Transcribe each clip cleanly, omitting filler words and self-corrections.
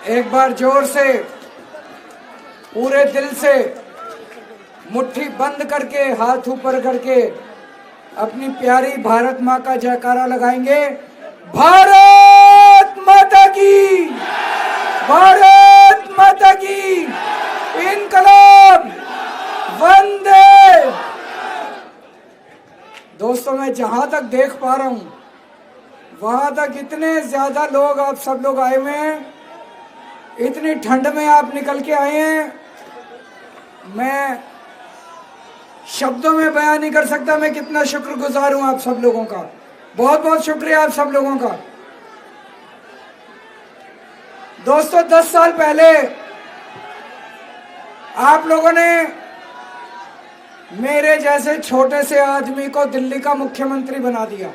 एक बार जोर से पूरे दिल से मुट्ठी बंद करके हाथ ऊपर करके अपनी प्यारी भारत माँ का जयकारा लगाएंगे। भारत माता की, भारत माता की, इनकलाब, वंदे। दोस्तों, मैं जहां तक देख पा रहा हूं वहां तक इतने ज्यादा लोग, आप सब लोग आए हुए हैं, इतनी ठंड में आप निकल के आए हैं, मैं शब्दों में बयान नहीं कर सकता मैं कितना शुक्रगुजार हूं आप सब लोगों का। बहुत बहुत शुक्रिया आप सब लोगों का। दोस्तों, 10 साल पहले आप लोगों ने मेरे जैसे छोटे से आदमी को दिल्ली का मुख्यमंत्री बना दिया।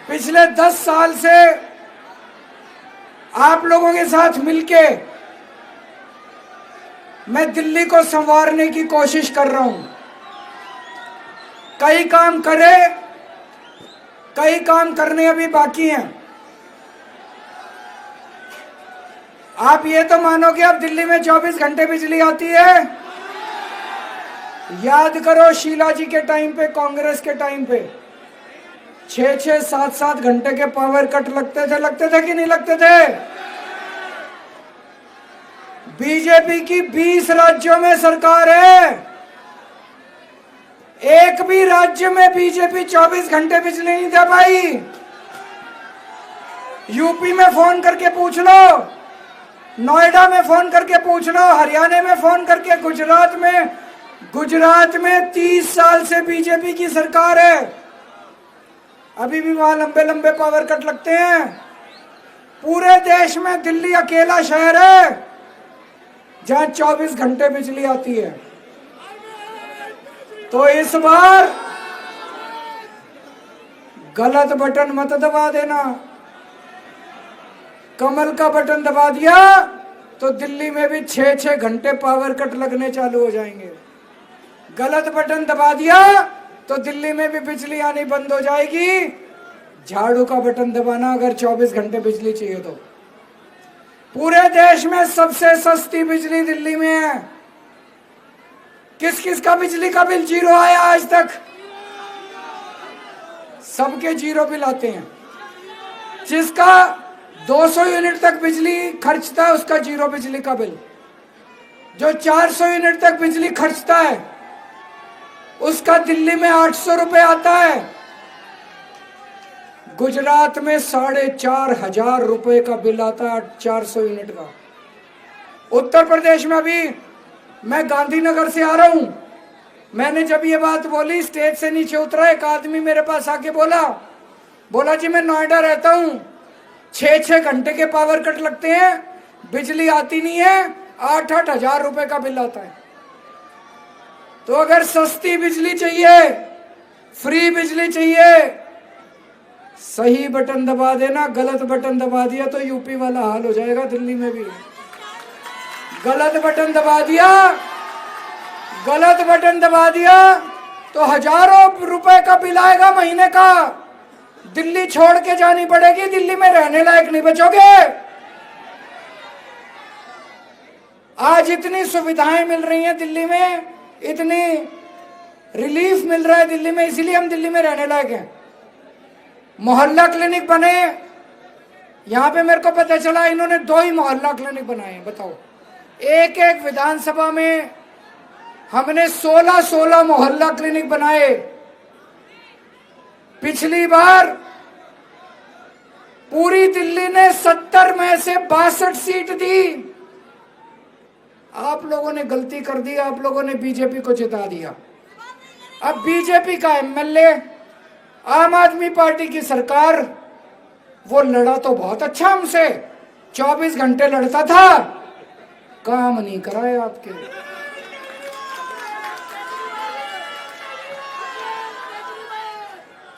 पिछले 10 साल से आप लोगों के साथ मिलके मैं दिल्ली को संवारने की कोशिश कर रहा हूं। कई काम करे, कई काम करने अभी बाकी हैं। आप ये तो मानो कि अब दिल्ली में 24 घंटे बिजली आती है। याद करो शीला जी के टाइम पे, कांग्रेस के टाइम पे 6-6, 7-7 घंटे के पावर कट लगते थे कि नहीं लगते थे? बीजेपी की 20 राज्यों में सरकार है, एक भी राज्य में बीजेपी 24 घंटे बिजली नहीं दे पाई। यूपी में फोन करके पूछ लो, नोएडा में फोन करके पूछ लो, हरियाणा में फोन करके, गुजरात में 30 साल से बीजेपी की सरकार है, अभी भी वहां लंबे लंबे पावर कट लगते हैं। पूरे देश में दिल्ली अकेला शहर है जहां 24 घंटे बिजली आती है। तो इस बार गलत बटन मत दबा देना। कमल का बटन दबा दिया तो दिल्ली में भी 6-6 घंटे पावर कट लगने चालू हो जाएंगे। गलत बटन दबा दिया तो दिल्ली में भी बिजली आनी बंद हो जाएगी। झाड़ू का बटन दबाना अगर 24 घंटे बिजली चाहिए तो। पूरे देश में सबसे सस्ती बिजली दिल्ली में है। किस किस का बिजली का बिल जीरो आया आज तक? सबके जीरो बिल आते हैं। जिसका 200 यूनिट तक बिजली खर्चता है उसका जीरो बिजली का बिल। जो 400 यूनिट तक बिजली खर्चता है उसका दिल्ली में 800 रुपए आता है। गुजरात में 4,500 रुपए का बिल आता है 400 यूनिट का। उत्तर प्रदेश में अभी मैं गांधीनगर से आ रहा हूं, मैंने जब ये बात बोली, स्टेज से नीचे उतरा एक आदमी मेरे पास आके बोला जी मैं नोएडा रहता हूं, 6-6 घंटे के पावर कट लगते हैं, बिजली आती नहीं है, 8-8 हजार रुपए का बिल आता है। तो अगर सस्ती बिजली चाहिए, फ्री बिजली चाहिए, सही बटन दबा देना। गलत बटन दबा दिया तो यूपी वाला हाल हो जाएगा, दिल्ली में भी। गलत बटन दबा दिया तो हजारों रुपए का बिल आएगा महीने का। दिल्ली छोड़ के जानी पड़ेगी, दिल्ली में रहने लायक नहीं बचोगे। आज इतनी सुविधाएं मिल रही हैं दिल्ली में, इतनी रिलीफ मिल रहा है दिल्ली में, इसीलिए हम दिल्ली में रहने लायक हैं। मोहल्ला क्लिनिक बने, यहां पे मेरे को पता चला इन्होंने 2 ही मोहल्ला क्लिनिक बनाए हैं। बताओ, एक विधानसभा में हमने 16 मोहल्ला क्लिनिक बनाए। पिछली बार पूरी दिल्ली ने 70 में से 62 सीट दी। आप लोगों ने गलती कर दी, आप लोगों ने बीजेपी को जिता दिया। अब बीजेपी का एमएलए, आम आदमी पार्टी की सरकार, वो लड़ा तो बहुत अच्छा हमसे, 24 घंटे लड़ता था, काम नहीं कराए आपके।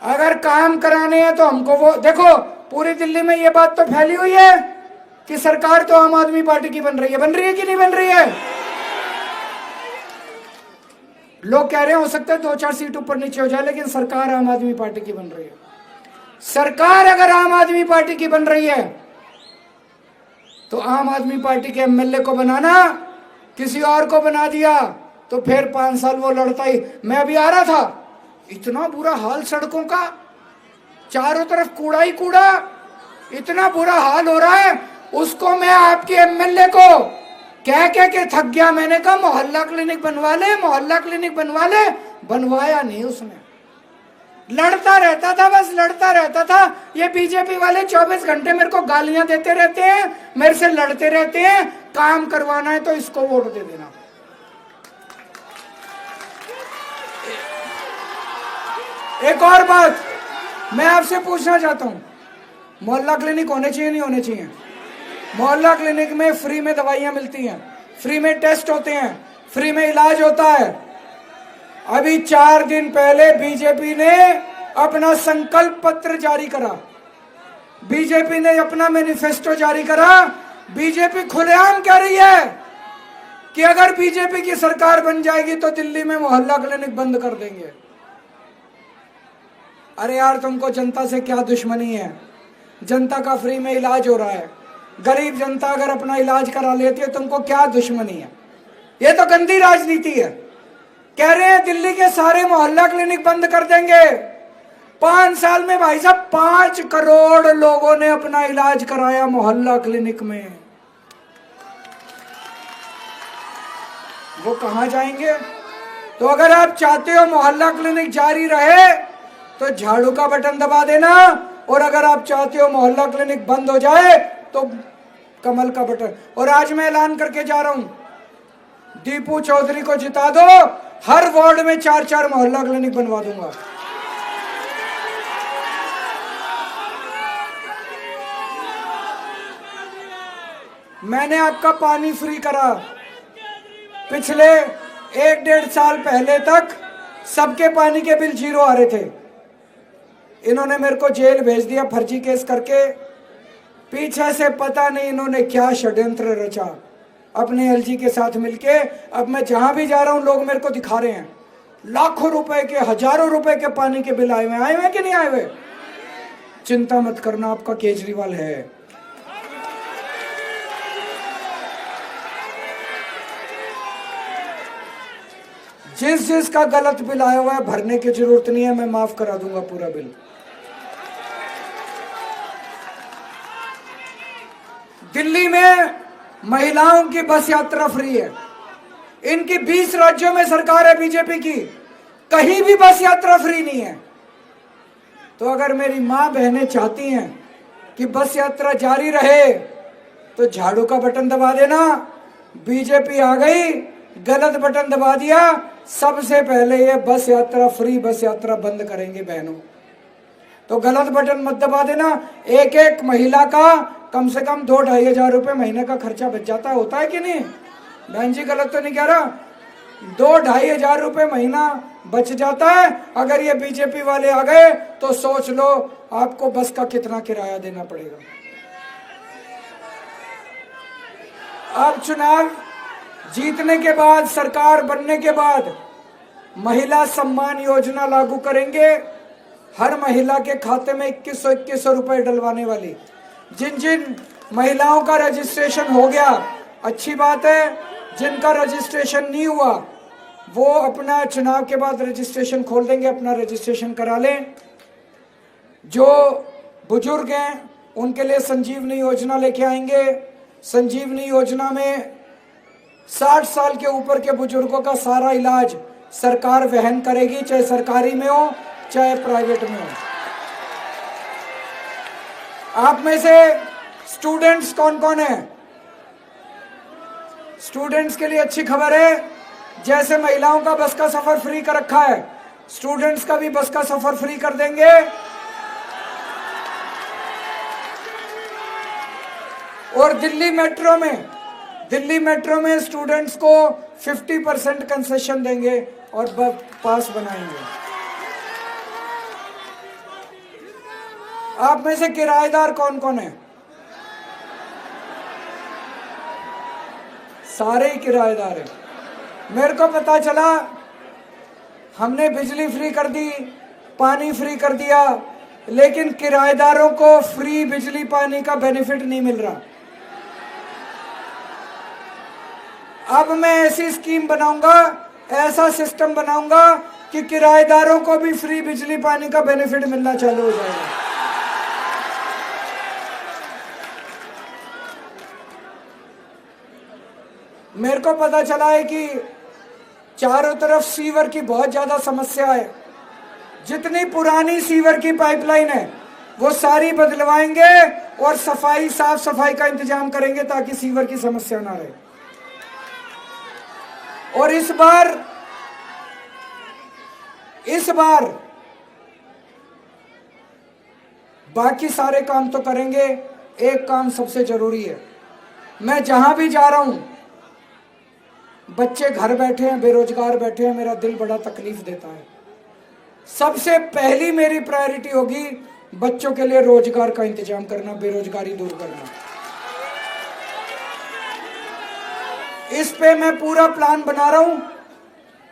अगर काम कराने हैं तो हमको वो देखो, पूरी दिल्ली में ये बात तो फैली हुई है कि सरकार तो आम आदमी पार्टी की बन रही है कि नहीं बन रही है? लोग कह रहे हैं हो सकता है 2-4 सीट ऊपर नीचे हो जाए, लेकिन सरकार आम आदमी पार्टी की बन रही है। सरकार अगर आम आदमी पार्टी की बन रही है तो आम आदमी पार्टी के एमएलए को बनाना, किसी और को बना दिया तो फिर 5 साल वो लड़ता ही। मैं अभी आ रहा था, इतना बुरा हाल सड़कों का, चारों तरफ कूड़ा ही कूड़ा, इतना बुरा हाल हो रहा है। उसको मैं आपके एमएलए को कह के थक गया। मैंने कहा मोहल्ला क्लिनिक बनवा ले, मोहल्ला क्लिनिक बनवा ले, बनवाया नहीं उसने। लड़ता रहता था, बस लड़ता रहता था। ये बीजेपी वाले 24 घंटे मेरे को गालियां देते रहते हैं, मेरे से लड़ते रहते हैं। काम करवाना है तो इसको वोट दे देना। एक और बात मैं आपसे पूछना चाहता हूं, मोहल्ला क्लिनिक होने चाहिए नहीं होने चाहिए? मोहल्ला क्लिनिक में फ्री में दवाइयां मिलती हैं, फ्री में टेस्ट होते हैं, फ्री में इलाज होता है। अभी 4 दिन पहले बीजेपी ने अपना संकल्प पत्र जारी करा, बीजेपी ने अपना मैनिफेस्टो जारी करा। बीजेपी खुलेआम कह रही है कि अगर बीजेपी की सरकार बन जाएगी तो दिल्ली में मोहल्ला क्लिनिक बंद कर देंगे। अरे यार, तुमको जनता से क्या दुश्मनी है? जनता का फ्री में इलाज हो रहा है, गरीब जनता अगर अपना इलाज करा लेती है, तुमको क्या दुश्मनी है? ये तो गंदी राजनीति है। कह रहे हैं दिल्ली के सारे मोहल्ला क्लिनिक बंद कर देंगे। 5 साल में भाई साहब 5 करोड़ लोगों ने अपना इलाज कराया मोहल्ला क्लिनिक में। वो कहां जाएंगे? तो अगर आप चाहते हो मोहल्ला क्लिनिक जारी रहे तो झाड़ू का बटन दबा देना, और अगर आप चाहते हो मोहल्ला क्लिनिक बंद हो जाए तो कमल का बटन। और आज मैं ऐलान करके जा रहा हूं, दीपू चौधरी को जिता दो, हर वार्ड में 4-4 मोहल्ला क्लिनिक बनवा दूंगा। मैंने आपका पानी फ्री करा। पिछले 1-1.5 साल पहले तक सबके पानी के बिल 0 आ रहे थे। इन्होंने मेरे को जेल भेज दिया फर्जी केस करके। पीछे से पता नहीं इन्होंने क्या षड्यंत्र रचा अपने एलजी के साथ मिलके। अब मैं जहां भी जा रहा हूं लोग मेरे को दिखा रहे हैं लाखों रुपए के, हजारों रुपए के पानी के बिल आए हुए कि नहीं आए हुए? चिंता मत करना, आपका केजरीवाल है। जिसका गलत बिल आया हुआ है भरने की जरूरत नहीं है, मैं माफ करा दूंगा पूरा बिल। दिल्ली में महिलाओं की बस यात्रा फ्री है। इनकी 20 राज्यों में सरकार है बीजेपी की, कहीं भी बस यात्रा फ्री नहीं है। तो अगर मेरी मां बहनें चाहती हैं कि बस यात्रा जारी रहे तो झाड़ू का बटन दबा देना। बीजेपी आ गई, गलत बटन दबा दिया, सबसे पहले ये बस यात्रा फ्री बस यात्रा बंद करेंगे बहनों। तो गलत बटन मत दबा देना। एक एक महिला का कम से कम 2-2.5 हजार रुपए महीने का खर्चा बच जाता है, होता है कि नहीं? बहन जी गलत तो नहीं कह रहा? 2-2.5 हजार रुपए महीना बच जाता है। अगर ये बीजेपी वाले आ गए तो सोच लो आपको बस का कितना किराया देना पड़ेगा। अब चुनाव जीतने के बाद, सरकार बनने के बाद महिला सम्मान योजना लागू करेंगे। हर महिला के खाते में 2100 रुपए डलवाने वाली। जिन जिन महिलाओं का रजिस्ट्रेशन हो गया अच्छी बात है, जिनका रजिस्ट्रेशन नहीं हुआ वो अपना चुनाव के बाद रजिस्ट्रेशन खोल देंगे, अपना रजिस्ट्रेशन करा लें। जो बुजुर्ग हैं उनके लिए संजीवनी योजना लेके आएंगे। संजीवनी योजना में 60 साल के ऊपर के बुजुर्गों का सारा इलाज सरकार वहन करेगी, चाहे सरकारी में हो चाहे प्राइवेट में हो। आप में से स्टूडेंट्स कौन कौन है? स्टूडेंट्स के लिए अच्छी खबर है, जैसे महिलाओं का बस का सफर फ्री कर रखा है, स्टूडेंट्स का भी बस का सफर फ्री कर देंगे। और दिल्ली मेट्रो में स्टूडेंट्स को 50% कंसेशन देंगे और पास बनाएंगे। आप में से किराएदार कौन कौन है? सारे ही किराएदार हैं। मेरे को पता चला हमने बिजली फ्री कर दी, पानी फ्री कर दिया, लेकिन किराएदारों को फ्री बिजली पानी का बेनिफिट नहीं मिल रहा। अब मैं ऐसी स्कीम बनाऊंगा, ऐसा सिस्टम बनाऊंगा कि किराएदारों को भी फ्री बिजली पानी का बेनिफिट मिलना चालू हो जाएगा। मेरे को पता चला है कि चारों तरफ सीवर की बहुत ज्यादा समस्या है। जितनी पुरानी सीवर की पाइपलाइन है वो सारी बदलवाएंगे और सफाई, साफ सफाई का इंतजाम करेंगे ताकि सीवर की समस्या ना रहे। और इस बार बाकी सारे काम तो करेंगे, एक काम सबसे जरूरी है। मैं जहां भी जा रहा हूं, बच्चे घर बैठे हैं, बेरोजगार बैठे हैं, मेरा दिल बड़ा तकलीफ देता है। सबसे पहली मेरी प्रायोरिटी होगी बच्चों के लिए रोजगार का इंतजाम करना, बेरोजगारी दूर करना। इस पे मैं पूरा प्लान बना रहा हूं,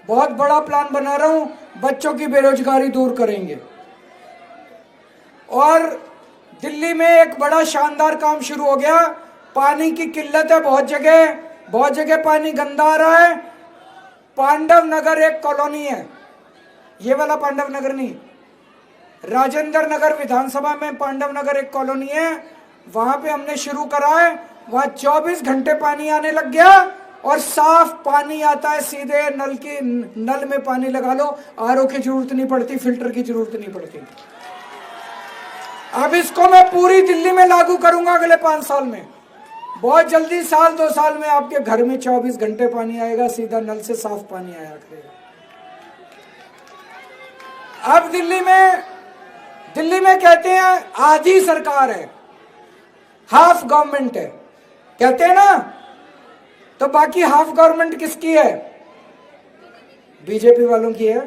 बहुत बड़ा प्लान बना रहा हूं। बच्चों की बेरोजगारी दूर करेंगे। और दिल्ली में एक बड़ा शानदार काम शुरू हो गया। पानी की किल्लत है बहुत जगह पानी गंदा आ रहा है। पांडव नगर एक कॉलोनी है, ये वाला पांडव नगर नहीं, राजेंद्र नगर विधानसभा में पांडव नगर एक कॉलोनी है, वहां पे हमने शुरू करा है। वहां 24 घंटे पानी आने लग गया और साफ पानी आता है, सीधे नल में पानी लगा लो, आरओ की जरूरत नहीं पड़ती, फिल्टर की जरूरत नहीं पड़ती। अब इसको मैं पूरी दिल्ली में लागू करूंगा अगले 5 साल में। बहुत जल्दी, 1-2 साल में आपके घर में 24 घंटे पानी आएगा, सीधा नल से साफ पानी आया करेगा। अब दिल्ली में कहते हैं आधी सरकार है, हाफ गवर्नमेंट है, कहते हैं ना, तो बाकी हाफ गवर्नमेंट किसकी है? बीजेपी वालों की है।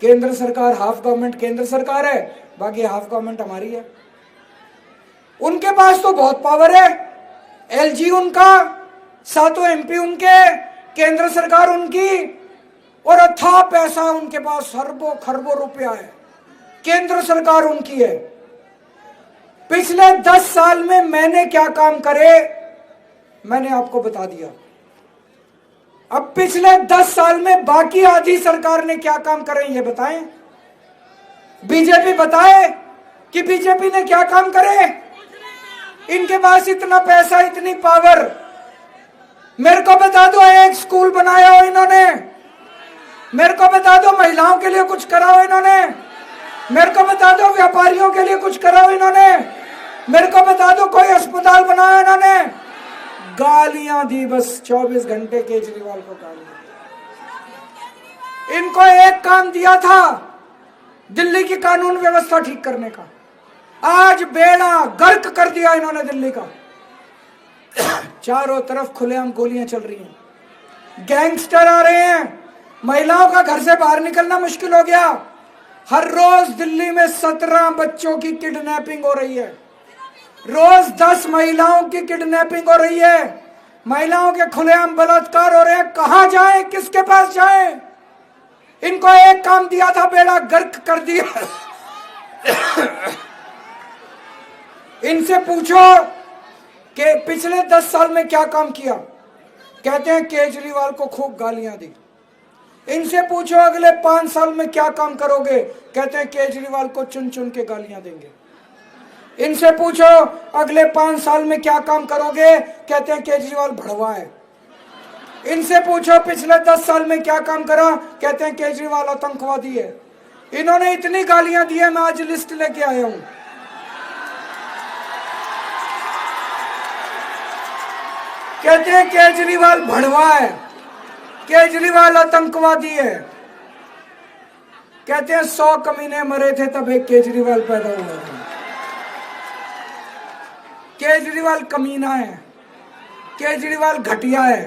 केंद्र सरकार, हाफ गवर्नमेंट केंद्र सरकार है, बाकी हाफ गवर्नमेंट हमारी है। उनके पास तो बहुत पावर है, एलजी उनका, 7 एमपी उनके, केंद्र सरकार उनकी, और अथाह पैसा उनके पास, अरबों खरबों रुपया है, केंद्र सरकार उनकी है। पिछले 10 साल में मैंने क्या काम करे मैंने आपको बता दिया। अब पिछले 10 साल में बाकी आधी सरकार ने क्या काम करे ये बताएं। बीजेपी बताए कि बीजेपी ने क्या काम करे। इनके पास इतना पैसा, इतनी पावर। मेरे को बता दो एक स्कूल बनाया हो इन्होंने, मेरे को बता दो महिलाओं के लिए कुछ करा हो इन्होंने, मेरे को बता दो व्यापारियों के लिए कुछ करा हो इन्होंने, मेरे को बता दो कोई अस्पताल बनाया इन्होंने। गालियां दी बस 24 घंटे केजरीवाल को गालियां। इनको एक काम दिया था दिल्ली की कानून व्यवस्था ठीक करने का, आज बेड़ा गर्क कर दिया इन्होंने दिल्ली का। चारों तरफ खुलेआम गोलियां चल रही हैं, गैंगस्टर आ रहे हैं, महिलाओं का घर से बाहर निकलना मुश्किल हो गया। हर रोज दिल्ली में 17 बच्चों की किडनैपिंग हो रही है, रोज 10 महिलाओं की किडनैपिंग हो रही है, महिलाओं के खुलेआम बलात्कार हो रहे हैं। कहां जाएं, किसके पास जाएं? इनको एक काम दिया था, बेड़ा गर्क कर दिया। इनसे पूछो कि पिछले 10 साल में क्या काम किया, कहते हैं केजरीवाल को खूब गालियां दी। इनसे पूछो अगले 5 साल में क्या काम करोगे, कहते हैं केजरीवाल को चुन चुन के गालियां देंगे। इनसे पूछो अगले 5 साल में क्या काम करोगे, कहते हैं केजरीवाल भड़वा है। इनसे पूछो पिछले 10 साल में क्या काम करा, कहते हैं केजरीवाल आतंकवादी है। इन्होंने इतनी गालियां दी है, मैं आज लिस्ट लेके आया हूं। कहते हैं केजरीवाल भड़वा है, केजरीवाल आतंकवादी है। कहते हैं 100 कमीने मरे थे तब एक केजरीवाल पैदा हुआ था। केजरीवाल कमीना है, केजरीवाल घटिया है,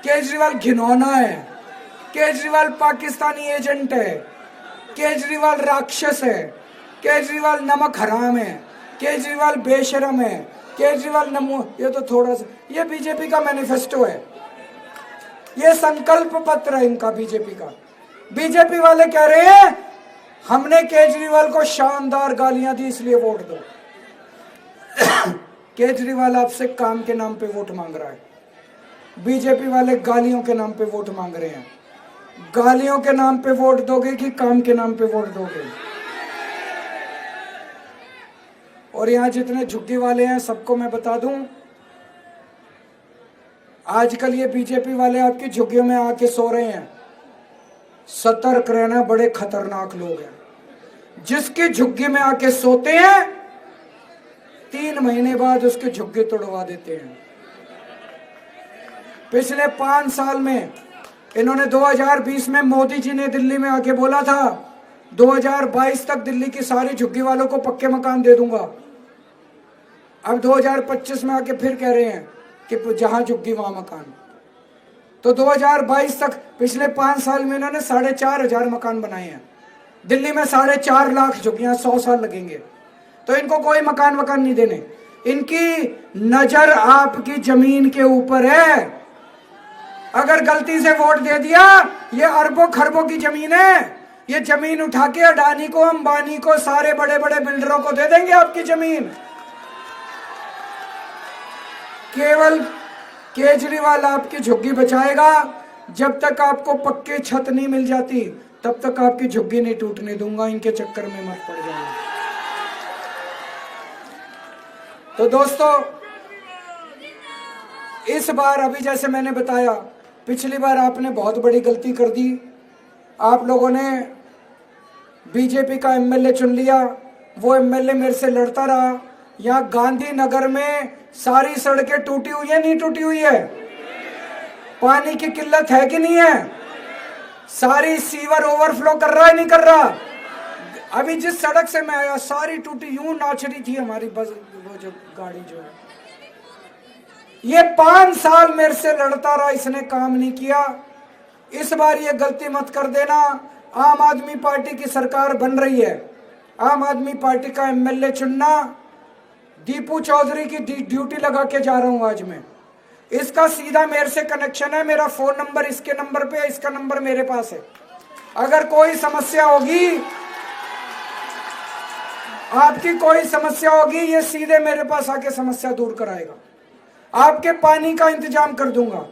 केजरीवाल घिनौना है, केजरीवाल पाकिस्तानी एजेंट है, केजरीवाल राक्षस है, केजरीवाल नमक हराम है, केजरीवाल बेशरम है, केजरीवाल नमो। ये तो थोड़ा सा, ये बीजेपी का मैनिफेस्टो है, ये संकल्प पत्र है इनका बीजेपी का। बीजेपी वाले कह रहे हैं हमने केजरीवाल को शानदार गालियां दी इसलिए वोट दो। केजरीवाल आपसे काम के नाम पे वोट मांग रहा है। बीजेपी वाले गालियों के नाम पे वोट मांग रहे हैं। गालियों के नाम पे वोट दोगे कि काम के नाम पे वोट दोगे? और यहां जितने झुग्गी वाले हैं सबको मैं बता दूं, आजकल ये बीजेपी वाले आपकी झुग्गियों में आके सो रहे हैं। सतर्क रहना, बड़े खतरनाक लोग हैं। जिसकी झुग्गी में आके सोते हैं 3 महीने बाद उसकी झुग्गी तोड़वा देते हैं। पिछले 5 साल में इन्होंने 2020 में मोदी जी ने दिल्ली में आके बोला था 2022 तक दिल्ली की सारी झुग्गी वालों को पक्के मकान दे दूंगा। अब 2025 में आके फिर कह रहे हैं कि जहां झुग्गी वहां मकान। तो 2022 तक पिछले 5 साल में इन्होंने 4,500 मकान बनाए हैं। दिल्ली में 4.5 लाख झुग्गियां, 100 साल लगेंगे। तो इनको कोई मकान वकान नहीं देने। इनकी नजर आपकी जमीन के ऊपर है। अगर गलती से वोट दे दिया, ये अरबों खरबों की जमीन है। ये जमीन उठा के अडानी को, अंबानी को, सारे बड़े बड़े बिल्डरों को दे देंगे आपकी जमीन। केवल केजरीवाल आपकी झुग्गी बचाएगा। जब तक आपको पक्के छत नहीं मिल जाती तब तक आपकी झुग्गी नहीं टूटने दूंगा। इनके चक्कर में मत पड़ जाना। तो दोस्तों, इस बार अभी जैसे मैंने बताया, पिछली बार आपने बहुत बड़ी गलती कर दी। आप लोगों ने बीजेपी का एमएलए चुन लिया। वो एमएलए मेरे से लड़ता रहा। यहाँ गांधीनगर में सारी सड़कें टूटी हुई है, नहीं टूटी हुई है? पानी की किल्लत है कि नहीं है? सारी सीवर ओवरफ्लो कर रहा है, नहीं कर रहा? अभी जिस सड़क से मैं आया सारी टूटी, यूं नाच रही थी हमारी बस, वो जो गाड़ी जो है। ये 5 साल मेरे से लड़ता रहा, इसने काम नहीं किया। इस बार ये गलती मत कर देना। आम आदमी पार्टी की सरकार बन रही है। आम आदमी पार्टी का एमएलए चुनना, दीपू चौधरी की ड्यूटी लगा के जा रहा हूं आज मैं। इसका सीधा मेरे से कनेक्शन है। मेरा फोन नंबर इसके नंबर पे है, इसका नंबर मेरे पास है। अगर कोई समस्या होगी, आपकी कोई समस्या होगी, ये सीधे मेरे पास आके समस्या दूर कराएगा। आपके पानी का इंतजाम कर दूंगा।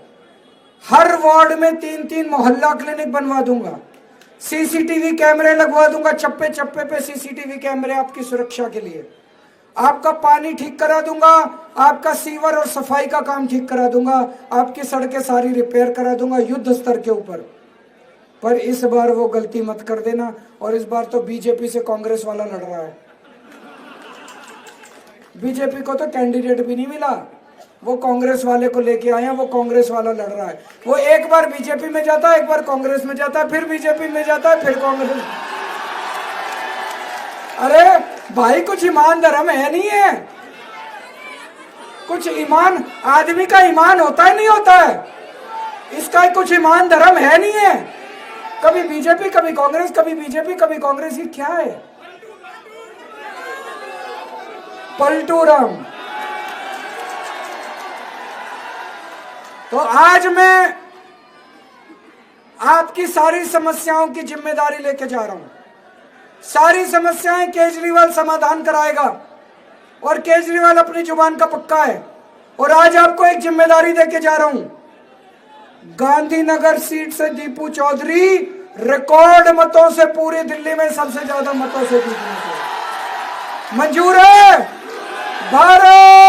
हर वार्ड में 3-3 मोहल्ला क्लिनिक बनवा दूंगा। सीसीटीवी कैमरे लगवा दूंगा, चप्पे चप्पे पे सीसीटीवी कैमरे आपकी सुरक्षा के लिए। आपका पानी ठीक करा दूंगा, आपका सीवर और सफाई का काम ठीक करा दूंगा, आपकी सड़कें सारी रिपेयर करा दूंगा युद्ध स्तर के ऊपर। पर इस बार वो गलती मत कर देना। और इस बार तो बीजेपी से कांग्रेस वाला लड़ रहा है। बीजेपी को तो कैंडिडेट भी नहीं मिला, वो कांग्रेस वाले को लेके आए हैं। वो कांग्रेस वाला लड़ रहा है। वो एक बार बीजेपी में जाता है, एक बार कांग्रेस में जाता है, फिर बीजेपी में जाता है, फिर कांग्रेस। अरे भाई, कुछ ईमान धर्म है नहीं है? कुछ ईमान, आदमी का ईमान होता है नहीं होता है? इसका कुछ ईमान धर्म है नहीं है? कभी बीजेपी, कभी कांग्रेस, कभी बीजेपी, कभी कांग्रेस। ये क्या है? पलटूराम। तो आज मैं आपकी सारी समस्याओं की जिम्मेदारी लेके जा रहा हूं। सारी समस्याएं केजरीवाल समाधान कराएगा और केजरीवाल अपनी जुबान का पक्का है। और आज आपको एक जिम्मेदारी देके जा रहा हूं। गांधीनगर सीट से दीपू चौधरी रिकॉर्ड मतों से पूरी दिल्ली में सबसे ज्यादा मतों से जीतने को मंजूर है। भारत